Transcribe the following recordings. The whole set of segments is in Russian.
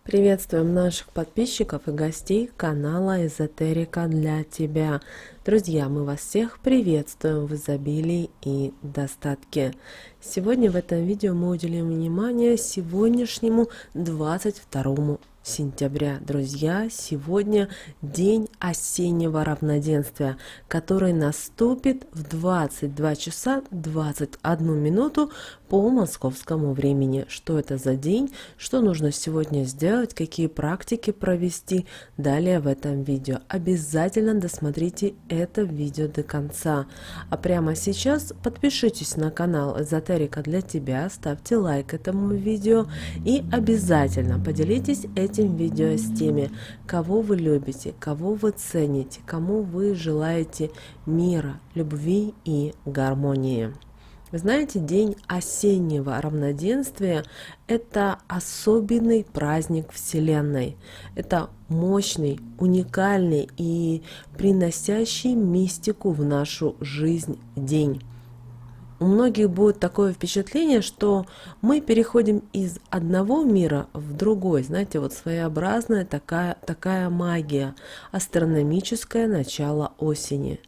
Приветствуем наших подписчиков и гостей канала Эзотерика для тебя. Друзья, мы вас всех приветствуем в изобилии и достатке. Сегодня в этом видео мы уделим внимание сегодняшнему 22 сентября. Друзья, сегодня день осеннего равноденствия, который наступит в 22 часа 21 минуту по московскому времени. Что это за день, что нужно сегодня сделать, какие практики провести, далее в этом видео. Обязательно досмотрите это видео до конца. А прямо сейчас подпишитесь на канал Эзотерика для тебя, ставьте лайк этому видео и обязательно поделитесь этим видео с теми, кого вы любите, кого вы цените, кому вы желаете мира, любви и гармонии. Вы знаете, день осеннего равноденствия – это особенный праздник Вселенной. Это мощный, уникальный и приносящий мистику в нашу жизнь день. У многих будет такое впечатление, что мы переходим из одного мира в другой. Знаете, вот своеобразная такая магия, астрономическое начало осени.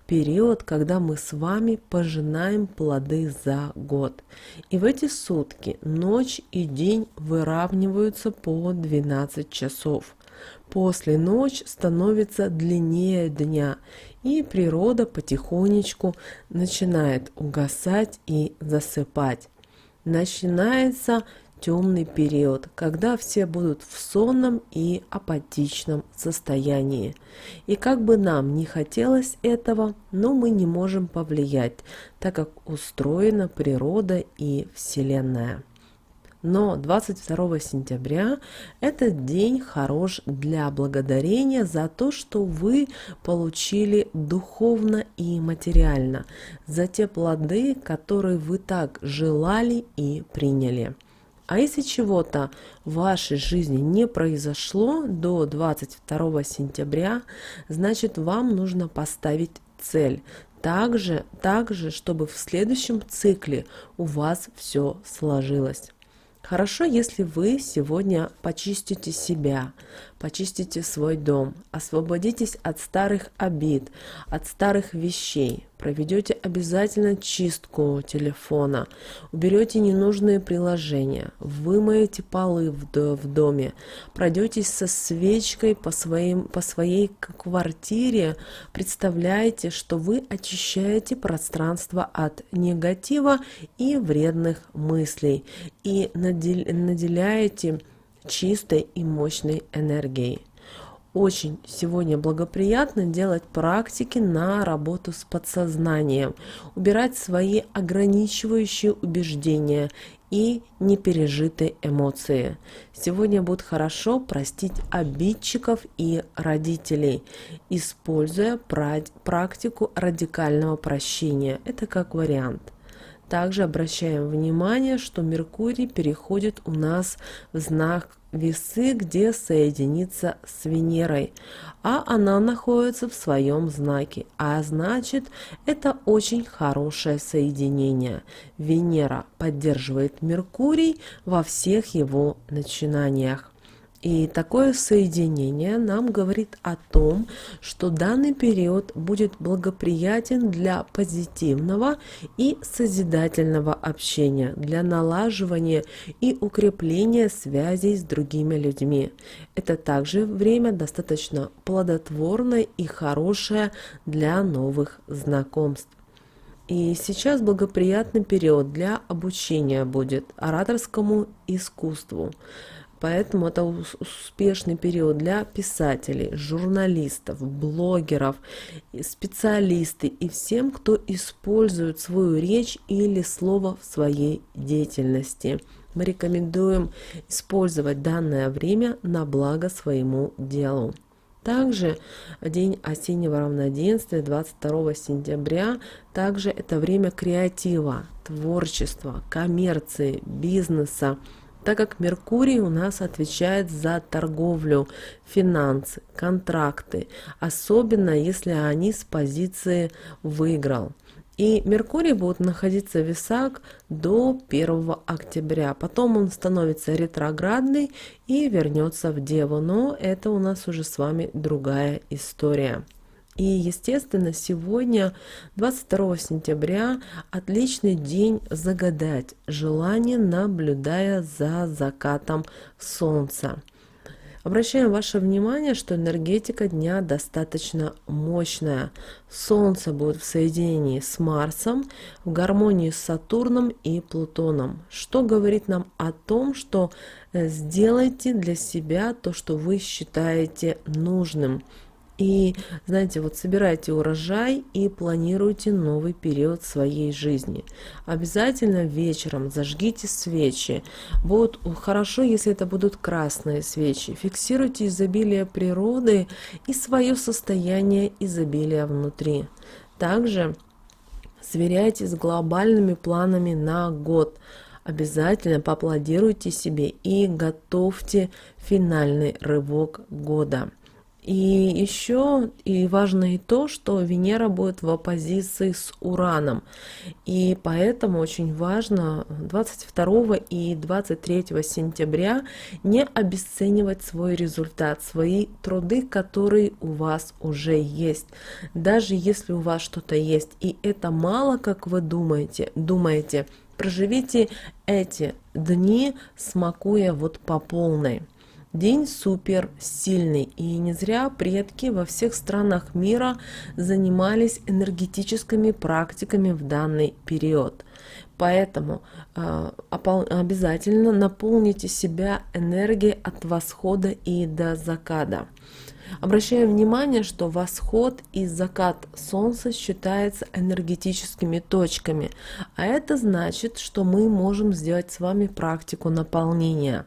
Период, когда мы с вами пожинаем плоды за год. И в эти сутки ночь и день выравниваются по 12 часов. После ночь становится длиннее дня, и природа потихонечку начинает угасать и засыпать. Начинается темный период, когда все будут в сонном и апатичном состоянии. И как бы нам не хотелось этого, но мы не можем повлиять, так как устроена природа и Вселенная. Но 22 сентября этот день хорош для благодарения за то, что вы получили духовно и материально, за те плоды, которые вы так желали и приняли. А если чего-то в вашей жизни не произошло до 22 сентября, значит вам нужно поставить цель. Также, чтобы в следующем цикле у вас все сложилось. Хорошо, если вы сегодня почистите себя, почистите свой дом, освободитесь от старых обид, от старых вещей, проведете обязательно чистку телефона, уберете ненужные приложения, вымоете полы в доме, пройдетесь со свечкой по своей квартире, представляете, что вы очищаете пространство от негатива и вредных мыслей и наделяете чистой и мощной энергией. Очень сегодня благоприятно делать практики на работу с подсознанием, убирать свои ограничивающие убеждения и непережитые эмоции. Сегодня будет хорошо простить обидчиков и родителей, используя практику радикального прощения. Это как вариант. Также обращаем внимание, что Меркурий переходит у нас в знак Весы, где соединится с Венерой, а она находится в своем знаке, а значит, это очень хорошее соединение. Венера поддерживает Меркурий во всех его начинаниях. И такое соединение нам говорит о том, что данный период будет благоприятен для позитивного и созидательного общения, для налаживания и укрепления связей с другими людьми. Это также время достаточно плодотворное и хорошее для новых знакомств. И сейчас благоприятный период для обучения будет ораторскому искусству. Поэтому это успешный период для писателей, журналистов, блогеров, специалистов и всем, кто использует свою речь или слово в своей деятельности. Мы рекомендуем использовать данное время на благо своему делу. Также день осеннего равноденствия 22 сентября, также это время креатива, творчества, коммерции, бизнеса, так как Меркурий у нас отвечает за торговлю, финансы, контракты, особенно если они с позиции «выиграл». И Меркурий будет находиться в весах до 1 октября. Потом он становится ретроградный и вернется в Деву. Но это у нас уже с вами другая история. И, естественно, сегодня, 22 сентября, отличный день загадать желание, наблюдая за закатом солнца. Обращаем ваше внимание, что энергетика дня достаточно мощная. Солнце будет в соединении с Марсом, в гармонии с Сатурном и Плутоном, что говорит нам о том, что сделайте для себя то, что вы считаете нужным. И, знаете, вот собирайте урожай и планируйте новый период своей жизни. Обязательно вечером зажгите свечи. Будет хорошо, если это будут красные свечи. Фиксируйте изобилие природы и свое состояние изобилия внутри. Также сверяйтесь с глобальными планами на год. Обязательно поаплодируйте себе и готовьте финальный рывок года. И еще важно и то, что Венера будет в оппозиции с Ураном. И поэтому очень важно 22 и 23 сентября не обесценивать свой результат, свои труды, которые у вас уже есть. Даже если у вас что-то есть, и это мало, как вы думаете, проживите эти дни, смакуя вот по полной. День супер сильный, и не зря предки во всех странах мира занимались энергетическими практиками в данный период. Поэтому обязательно наполните себя энергией от восхода и до заката. Обращаем внимание, что восход и закат Солнца считаются энергетическими точками, а это значит, что мы можем сделать с вами практику наполнения.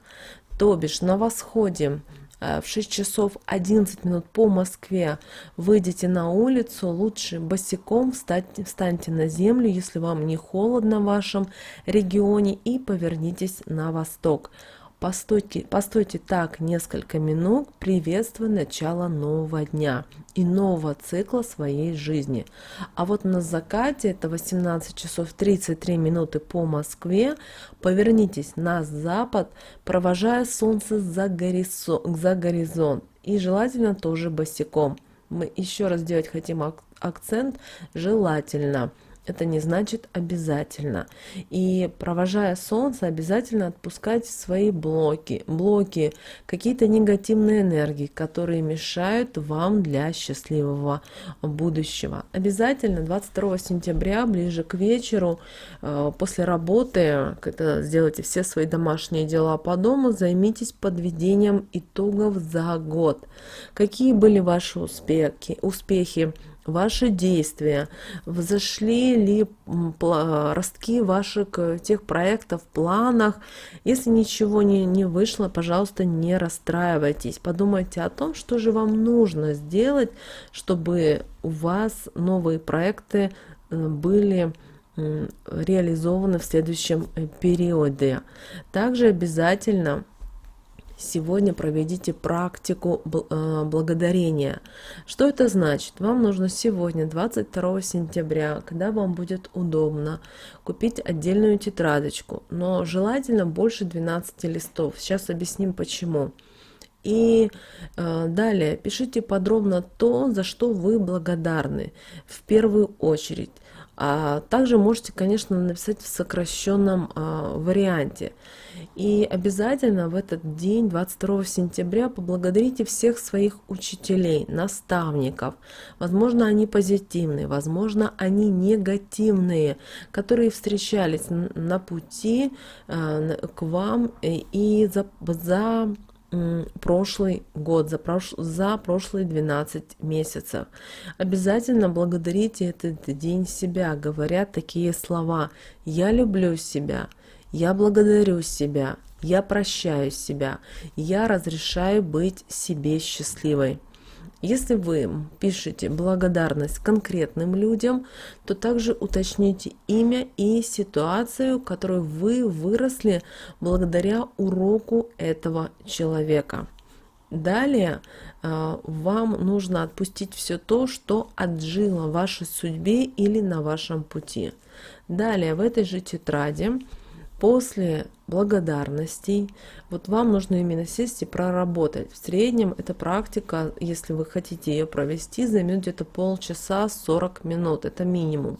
То бишь на восходе в 6 часов 11 минут по Москве выйдите на улицу, лучше босиком встаньте на землю, если вам не холодно в вашем регионе, и повернитесь на восток. Постойте так несколько минут, приветствуя начало нового дня и нового цикла своей жизни. А вот на закате, это 18 часов 33 минуты по Москве, повернитесь на запад, провожая солнце за горизонт. И желательно тоже босиком. Мы еще раз делать хотим акцент «желательно». Это не значит обязательно. И провожая солнце, обязательно отпускайте свои блоки, какие-то негативные энергии, которые мешают вам для счастливого будущего. Обязательно 22 сентября, ближе к вечеру, после работы, когда сделайте все свои домашние дела по дому, займитесь подведением итогов за год. Какие были ваши успехи? Ваши действия, взошли ли ростки ваших тех проектов, планах. Если ничего не вышло, пожалуйста, не расстраивайтесь. Подумайте о том, что же вам нужно сделать, чтобы у вас новые проекты были реализованы в следующем периоде. Также обязательно сегодня проведите практику благодарения. Что это значит? Вам нужно сегодня, 22 сентября, когда вам будет удобно, купить отдельную тетрадочку, но желательно больше 12 листов. Сейчас объясним почему. И далее пишите подробно то, за что вы благодарны в первую очередь. А также можете, конечно, написать в сокращенном варианте. И обязательно в этот день, 22 сентября, поблагодарите всех своих учителей, наставников. Возможно, они позитивные, возможно, они негативные, которые встречались на пути к вам и за прошлый год, за прошлые 12 месяцев. Обязательно благодарите этот день себя, говоря такие слова: «Я люблю себя», «Я благодарю себя», «Я прощаю себя», «Я разрешаю быть себе счастливой». Если вы пишете благодарность конкретным людям, то также уточните имя и ситуацию, в которой вы выросли благодаря уроку этого человека. Далее вам нужно отпустить все то, что отжило в вашей судьбе или на вашем пути. Далее в этой же тетради после благодарностей вот вам нужно именно сесть и проработать. В среднем эта практика, если вы хотите ее провести, займет где-то полчаса 40 минут, это минимум.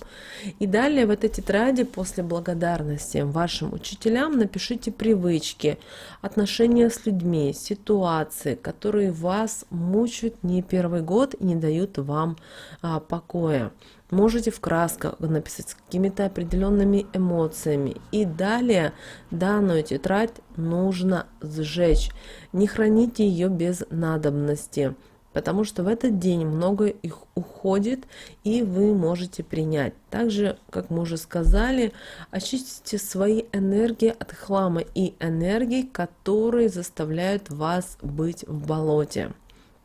И далее в этой тетради после благодарности вашим учителям напишите привычки, отношения с людьми, ситуации, которые вас мучают не первый год и не дают вам покоя. Можете в красках написать с какими-то определенными эмоциями. И далее данную тетрадь нужно сжечь. Не храните ее без надобности, потому что в этот день многое их уходит, и вы можете принять. Также, как мы уже сказали, очистите свои энергии от хлама и энергий, которые заставляют вас быть в болоте.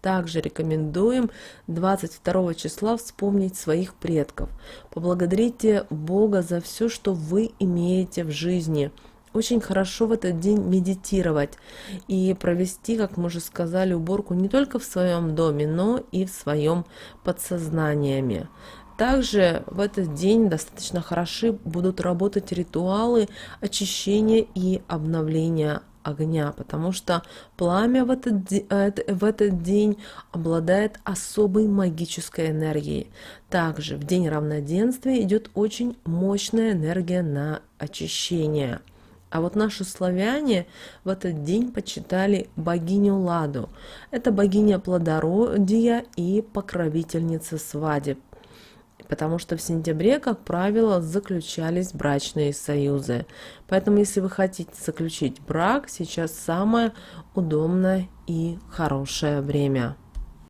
Также рекомендуем 22 числа вспомнить своих предков. Поблагодарите Бога за все, что вы имеете в жизни. Очень хорошо в этот день медитировать и провести, как мы уже сказали, уборку не только в своем доме, но и в своем подсознании. Также в этот день достаточно хороши будут работать ритуалы очищения и обновления огня, потому что пламя в этот день обладает особой магической энергией. Также в день равноденствия идет очень мощная энергия на очищение. А вот наши славяне в этот день почитали богиню Ладу. Это богиня плодородия и покровительница свадеб. Потому что в сентябре, как правило, заключались брачные союзы. Поэтому, если вы хотите заключить брак, сейчас самое удобное и хорошее время.